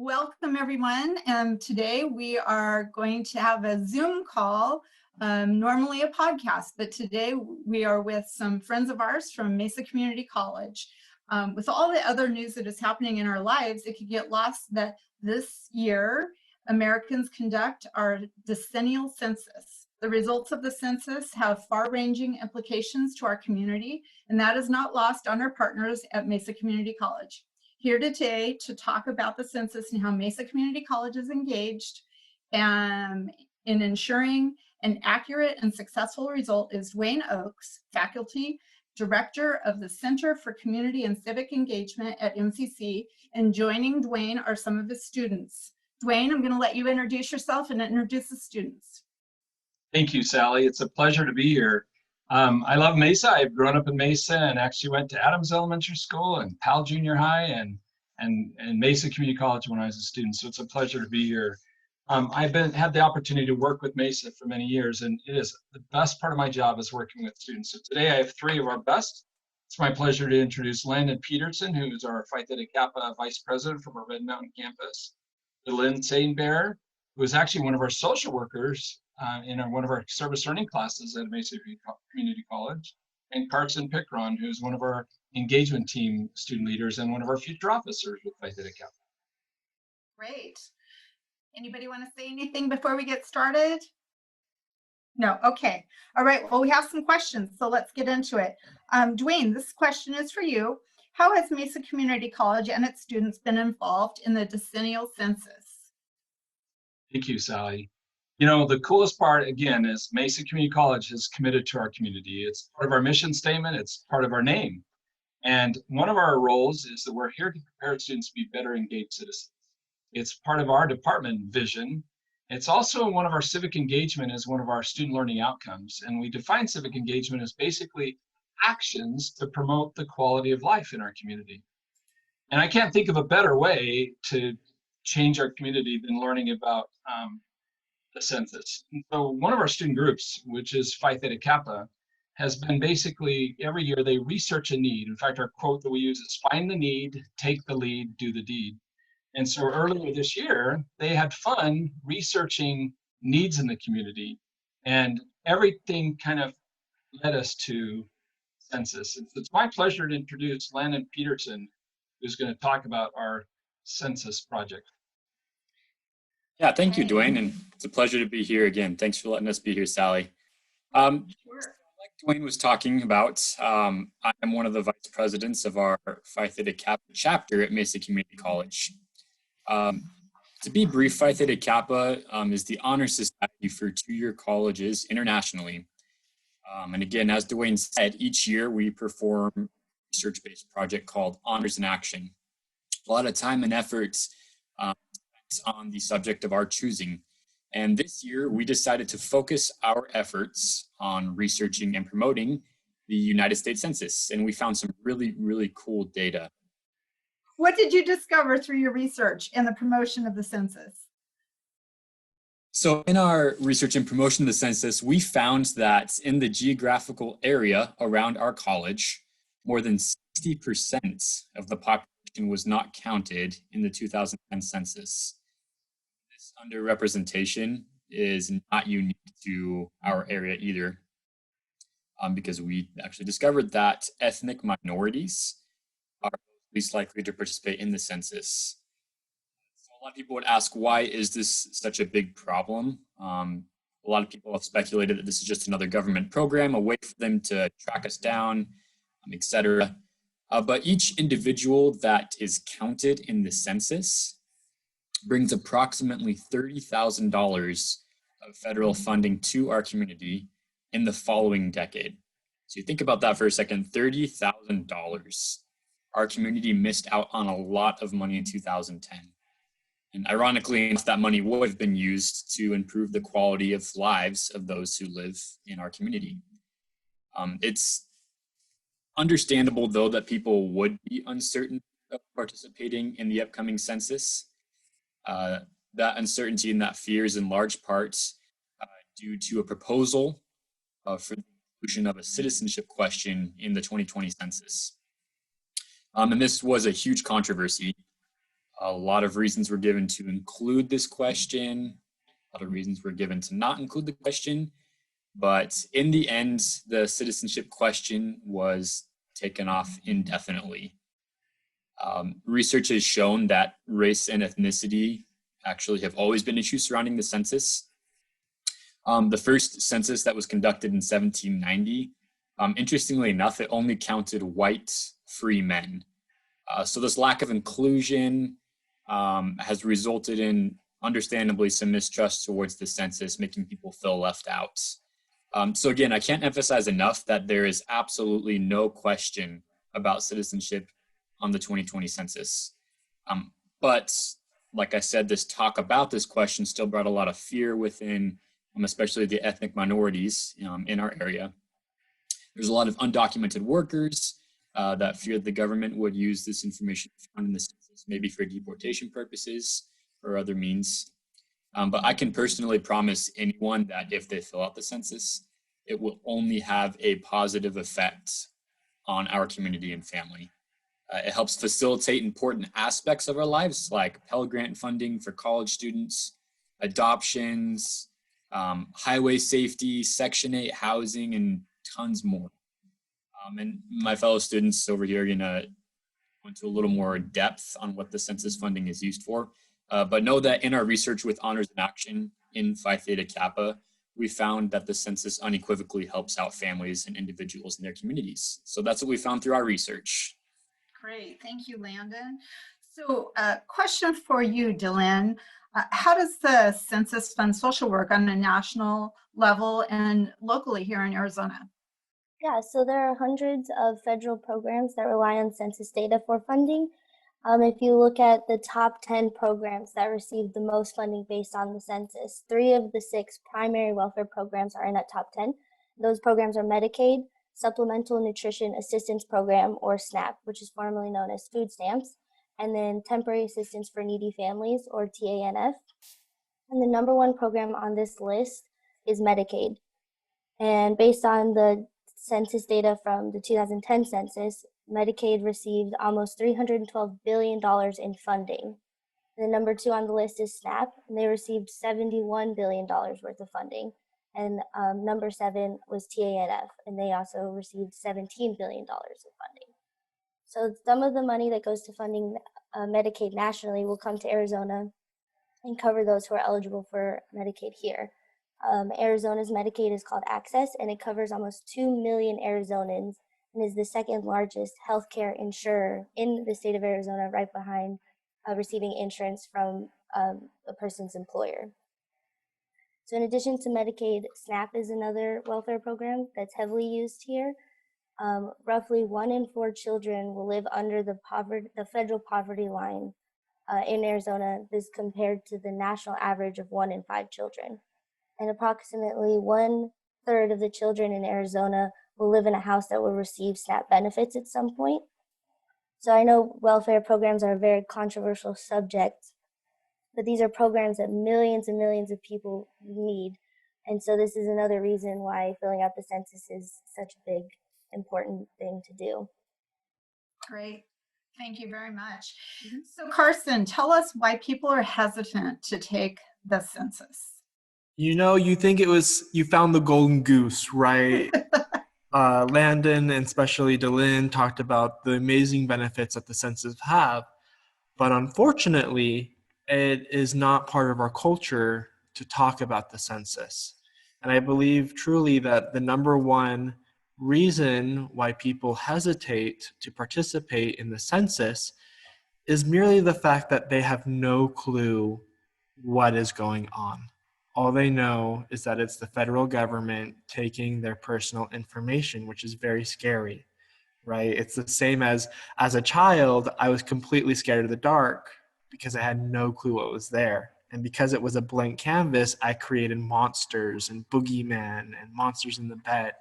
Welcome everyone. Today we are going to have a Zoom call, normally a podcast, but today we are with some friends of ours from Mesa Community College. With all the other news that is happening in our lives, it could get lost that this year Americans conduct our decennial census. The results of the census have far-ranging implications to our community, and that is not lost on our partners at Mesa Community College. Here today to talk about the census and how Mesa Community College is engaged in ensuring an accurate and successful result is Duane Oakes, Faculty Director of the Center for Community and Civic Engagement at MCC, and joining Duane are some of his students. Duane, I'm going to let you introduce yourself and introduce the students. Thank you, Sally. It's a pleasure to be here. I love Mesa. I've grown up in Mesa and actually went to Adams Elementary School and Powell Junior High and Mesa Community College when I was a student. So it's a pleasure to be here. I've had the opportunity to work with Mesa for many years, and it is the best part of my job is working with students. So today I have three of our best. It's my pleasure to introduce Landon Peterson, who is our Phi Theta Kappa Vice President from our Red Mountain campus. Lynn Sainbear, who is actually one of our social workers in one of our service learning classes at Mesa Community College, and Carson Pickron, who's one of our engagement team student leaders and one of our future officers with Phi Theta Kappa. Great. Anybody want to say anything before we get started? No, okay. All right, well, we have some questions, so let's get into it. Duane, this question is for you. How has Mesa Community College and its students been involved in the decennial census? Thank you, Sally. You know, the coolest part, again, is Mesa Community College is committed to our community. It's part of our mission statement. It's part of our name. And one of our roles is that we're here to prepare students to be better engaged citizens. It's part of our department vision. It's also one of our civic engagement as one of our student learning outcomes. And we define civic engagement as basically actions to promote the quality of life in our community. And I can't think of a better way to change our community than learning about the census. And so one of our student groups, which is Phi Theta Kappa, has been basically every year they research a need. In fact, our quote that we use is find the need, take the lead, do the deed. And so earlier this year, they had fun researching needs in the community, and everything kind of led us to census. It's my pleasure to introduce Landon Peterson, who's going to talk about our census project. Yeah, thank you, Duane, and it's a pleasure to be here again. Thanks for letting us be here, Sally. Sure. Like Duane was talking about, I am one of the vice presidents of our Phi Theta Kappa chapter at Mesa Community College. To be brief, Phi Theta Kappa is the honor society for two-year colleges internationally. And again, as Duane said, each year we perform a research-based project called Honors in Action. A lot of time and effort on the subject of our choosing. And this year, we decided to focus our efforts on researching and promoting the United States Census. And we found some really, really cool data. What did you discover through your research and the promotion of the census? So in our research and promotion of the census, we found that in the geographical area around our college, more than 60% of the population was not counted in the 2010 census. This underrepresentation is not unique to our area either, because we actually discovered that ethnic minorities are least likely to participate in the census. So a lot of people would ask, why is this such a big problem? A lot of people have speculated that this is just another government program, a way for them to track us down, etc. But each individual that is counted in the census brings approximately $30,000 of federal funding to our community in the following decade. So you think about that for a second, $30,000. Our community missed out on a lot of money in 2010. And ironically, that money would have been used to improve the quality of lives of those who live in our community. It's understandable, though, that people would be uncertain of participating in the upcoming census. That uncertainty and that fear is in large part due to a proposal for the inclusion of a citizenship question in the 2020 census. And this was a huge controversy. A lot of reasons were given to include this question. A lot of reasons were given to not include the question. But in the end, the citizenship question was taken off indefinitely. Research has shown that race and ethnicity actually have always been issues surrounding the census. The first census that was conducted in 1790, interestingly enough, it only counted white free men. So this lack of inclusion has resulted in, understandably, some mistrust towards the census, making people feel left out. So again, I can't emphasize enough that there is absolutely no question about citizenship on the 2020 census. But like I said, this talk about this question still brought a lot of fear within, especially the ethnic minorities in our area. There's a lot of undocumented workers that feared the government would use this information found in the census, maybe for deportation purposes or other means. But I can personally promise anyone that if they fill out the census, it will only have a positive effect on our community and family. It helps facilitate important aspects of our lives, like Pell Grant funding for college students, adoptions, highway safety, Section 8 housing, and tons more. And my fellow students over here are going to go into a little more depth on what the census funding is used for. But know that in our research with Honors in Action in Phi Theta Kappa, we found that the census unequivocally helps out families and individuals in their communities. So that's what we found through our research. Great, thank you, Landon. So question for you, Dylan. How does the census fund social work on a national level and locally here in Arizona? Yeah, so there are hundreds of federal programs that rely on census data for funding. If you look at the top 10 programs that receive the most funding based on the census, 3 of the 6 primary welfare programs are in that top 10. Those programs are Medicaid, Supplemental Nutrition Assistance Program, or SNAP, which is formerly known as food stamps, and then Temporary Assistance for Needy Families, or TANF. And the number 1 program on this list is Medicaid. And based on the census data from the 2010 census, Medicaid received almost $312 billion in funding. The number 2 on the list is SNAP, and they received $71 billion worth of funding. And number 7 was TANF, and they also received $17 billion of funding. So some of the money that goes to funding Medicaid nationally will come to Arizona and cover those who are eligible for Medicaid here. Arizona's Medicaid is called Access, and it covers almost 2 million Arizonans and is the second largest healthcare insurer in the state of Arizona, right behind receiving insurance from a person's employer. So in addition to Medicaid, SNAP is another welfare program that's heavily used here. Roughly 1 in 4 children will live under the federal poverty line in Arizona. This compared to the national average of 1 in 5 children. And approximately 1/3 of the children in Arizona will live in a house that will receive SNAP benefits at some point. So I know welfare programs are a very controversial subject, but these are programs that millions and millions of people need. And so this is another reason why filling out the census is such a big, important thing to do. Great. Thank you very much. So Carson, tell us why people are hesitant to take the census. You know, you think you found the golden goose, right? Landon and especially Dylan talked about the amazing benefits that the census have, but unfortunately, it is not part of our culture to talk about the census. And I believe truly that the number 1 reason why people hesitate to participate in the census is merely the fact that they have no clue what is going on. All they know is that it's the federal government taking their personal information, which is very scary, right? It's the same as a child, I was completely scared of the dark because I had no clue what was there. And because it was a blank canvas, I created monsters and boogeymen and monsters in the bed.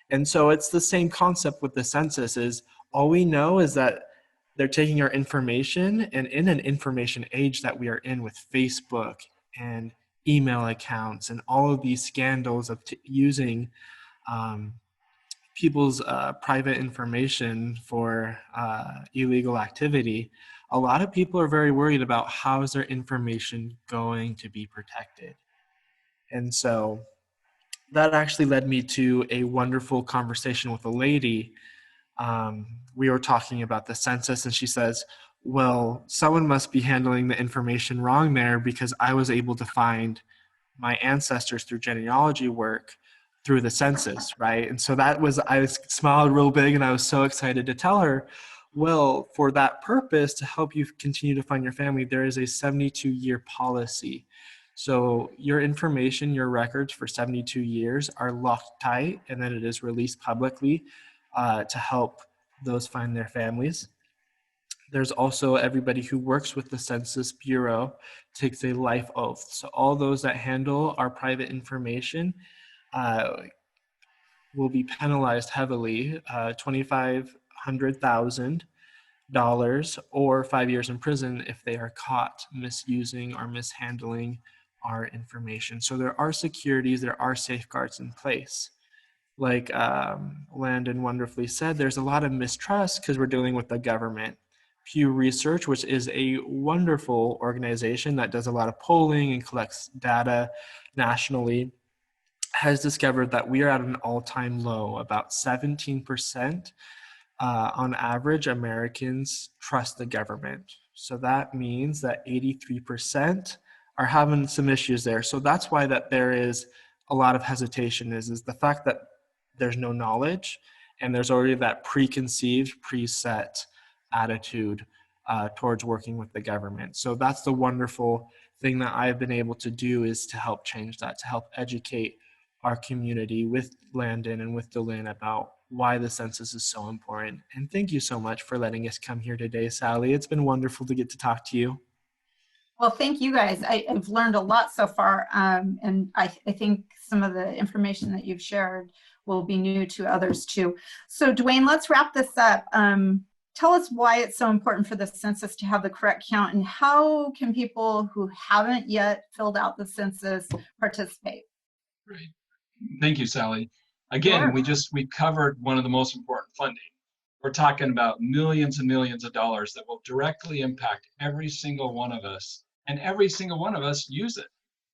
And so it's the same concept with the census is all we know is that they're taking our information, and in an information age that we are in with Facebook and email accounts and all of these scandals of using people's private information for illegal activity, a lot of people are very worried about how is their information going to be protected. And so that actually led me to a wonderful conversation with a lady. We were talking about the census, and she says, well, someone must be handling the information wrong there, because I was able to find my ancestors through genealogy work through the census, right? And so I smiled real big, and I was so excited to tell her, well, for that purpose, to help you continue to find your family, there is a 72-year policy. So your information, your records for 72 years are locked tight, and then it is released publicly to help those find their families. There's also everybody who works with the Census Bureau takes a life oath. So all those that handle our private information will be penalized heavily, $2,500,000 or 5 years in prison if they are caught misusing or mishandling our information. So there are securities, there are safeguards in place. Like Landon wonderfully said, there's a lot of mistrust because we're dealing with the government. Pew Research, which is a wonderful organization that does a lot of polling and collects data nationally, has discovered that we are at an all-time low. About 17% on average, Americans trust the government. So that means that 83% are having some issues there. So that's why that there is a lot of hesitation is the fact that there's no knowledge, and there's already that preconceived, preset attitude towards working with the government. So that's the wonderful thing that I've been able to do, is to help change that, to help educate our community with Landon and with Duane about why the census is so important. And thank you so much for letting us come here today, Sally. It's been wonderful to get to talk to you. Well, thank you guys. I've learned a lot so far, and I think some of the information that you've shared will be new to others too. So Duane, let's wrap this up. Tell us why it's so important for the census to have the correct count, and how can people who haven't yet filled out the census participate? Great. Thank you, Sally. Again, Sure. we covered one of the most important funding. We're talking about millions and millions of dollars that will directly impact every single one of us, and every single one of us use it.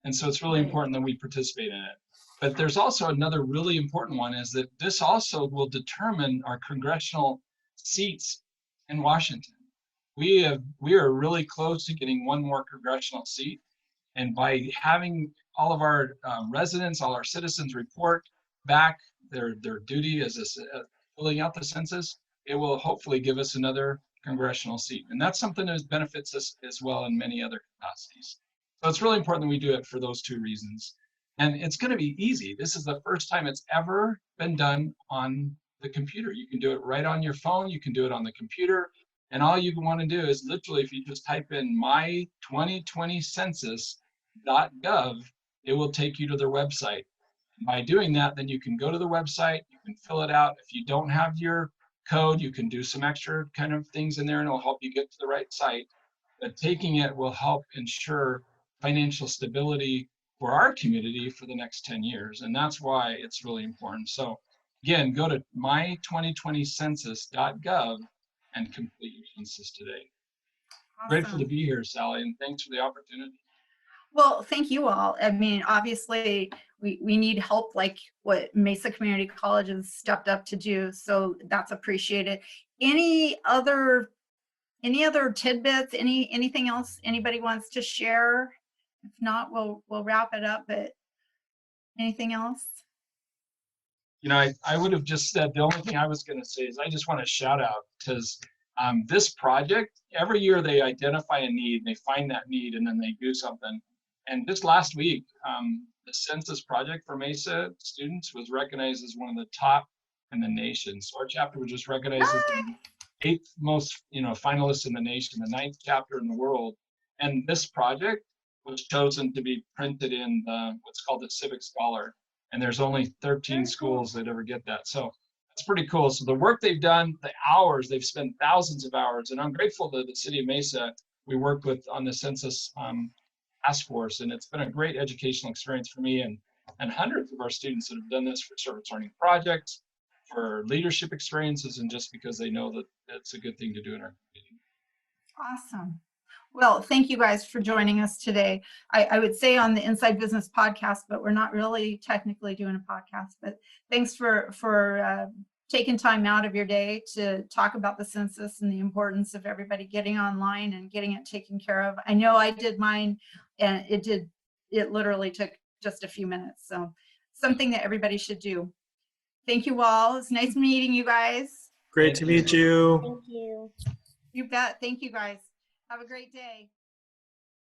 And so it's really Right. important that we participate in it. But there's also another really important one, is that this also will determine our congressional seats in Washington. We are really close to getting one more congressional seat. And by having all of our residents, all our citizens report back their duty as filling out the census, it will hopefully give us another congressional seat. And that's something that benefits us as well in many other capacities. So it's really important that we do it for those two reasons. And it's going to be easy. This is the first time it's ever been done on the computer. You can do it right on your phone. You can do it on the computer. And all you want to do is literally, if you just type in my2020census.gov, it will take you to their website. By doing that, then you can go to the website, you can fill it out. If you don't have your code, you can do some extra kind of things in there, and it'll help you get to the right site. But taking it will help ensure financial stability for our community for the next 10 years. And that's why it's really important. So again, go to my2020census.gov and complete your census today. Grateful to Awesome. be here, Sally, and thanks for the opportunity. Well, thank you all. I mean, obviously, we need help like what Mesa Community College has stepped up to do. So that's appreciated. Any other tidbits, anything else anybody wants to share? If not, we'll wrap it up, but anything else? You know, I would have just said, the only thing I was going to say is I just want to shout out, because this project, every year they identify a need, they find that need, and then they do something. And just last week, the census project for Mesa students was recognized as one of the top in the nation. So our chapter was just recognized as the 8th most, finalists in the nation, the 9th chapter in the world. And this project was chosen to be printed in what's called the Civic Scholar. And there's only 13 schools that ever get that. So that's pretty cool. So the work they've done, the hours, they've spent thousands of hours. And I'm grateful to the city of Mesa we worked with on the census task force. And it's been a great educational experience for me and hundreds of our students that have done this for service learning projects, for leadership experiences, and just because they know that it's a good thing to do in our community. Awesome. Well, thank you guys for joining us today. I would say on the Inside Business podcast, but we're not really technically doing a podcast. But thanks for taking time out of your day to talk about the census and the importance of everybody getting online and getting it taken care of. I know I did mine, and it literally took just a few minutes. So something that everybody should do. Thank you all. It's nice meeting you guys. Great to meet you. Thank you. You bet. Thank you guys. Have a great day.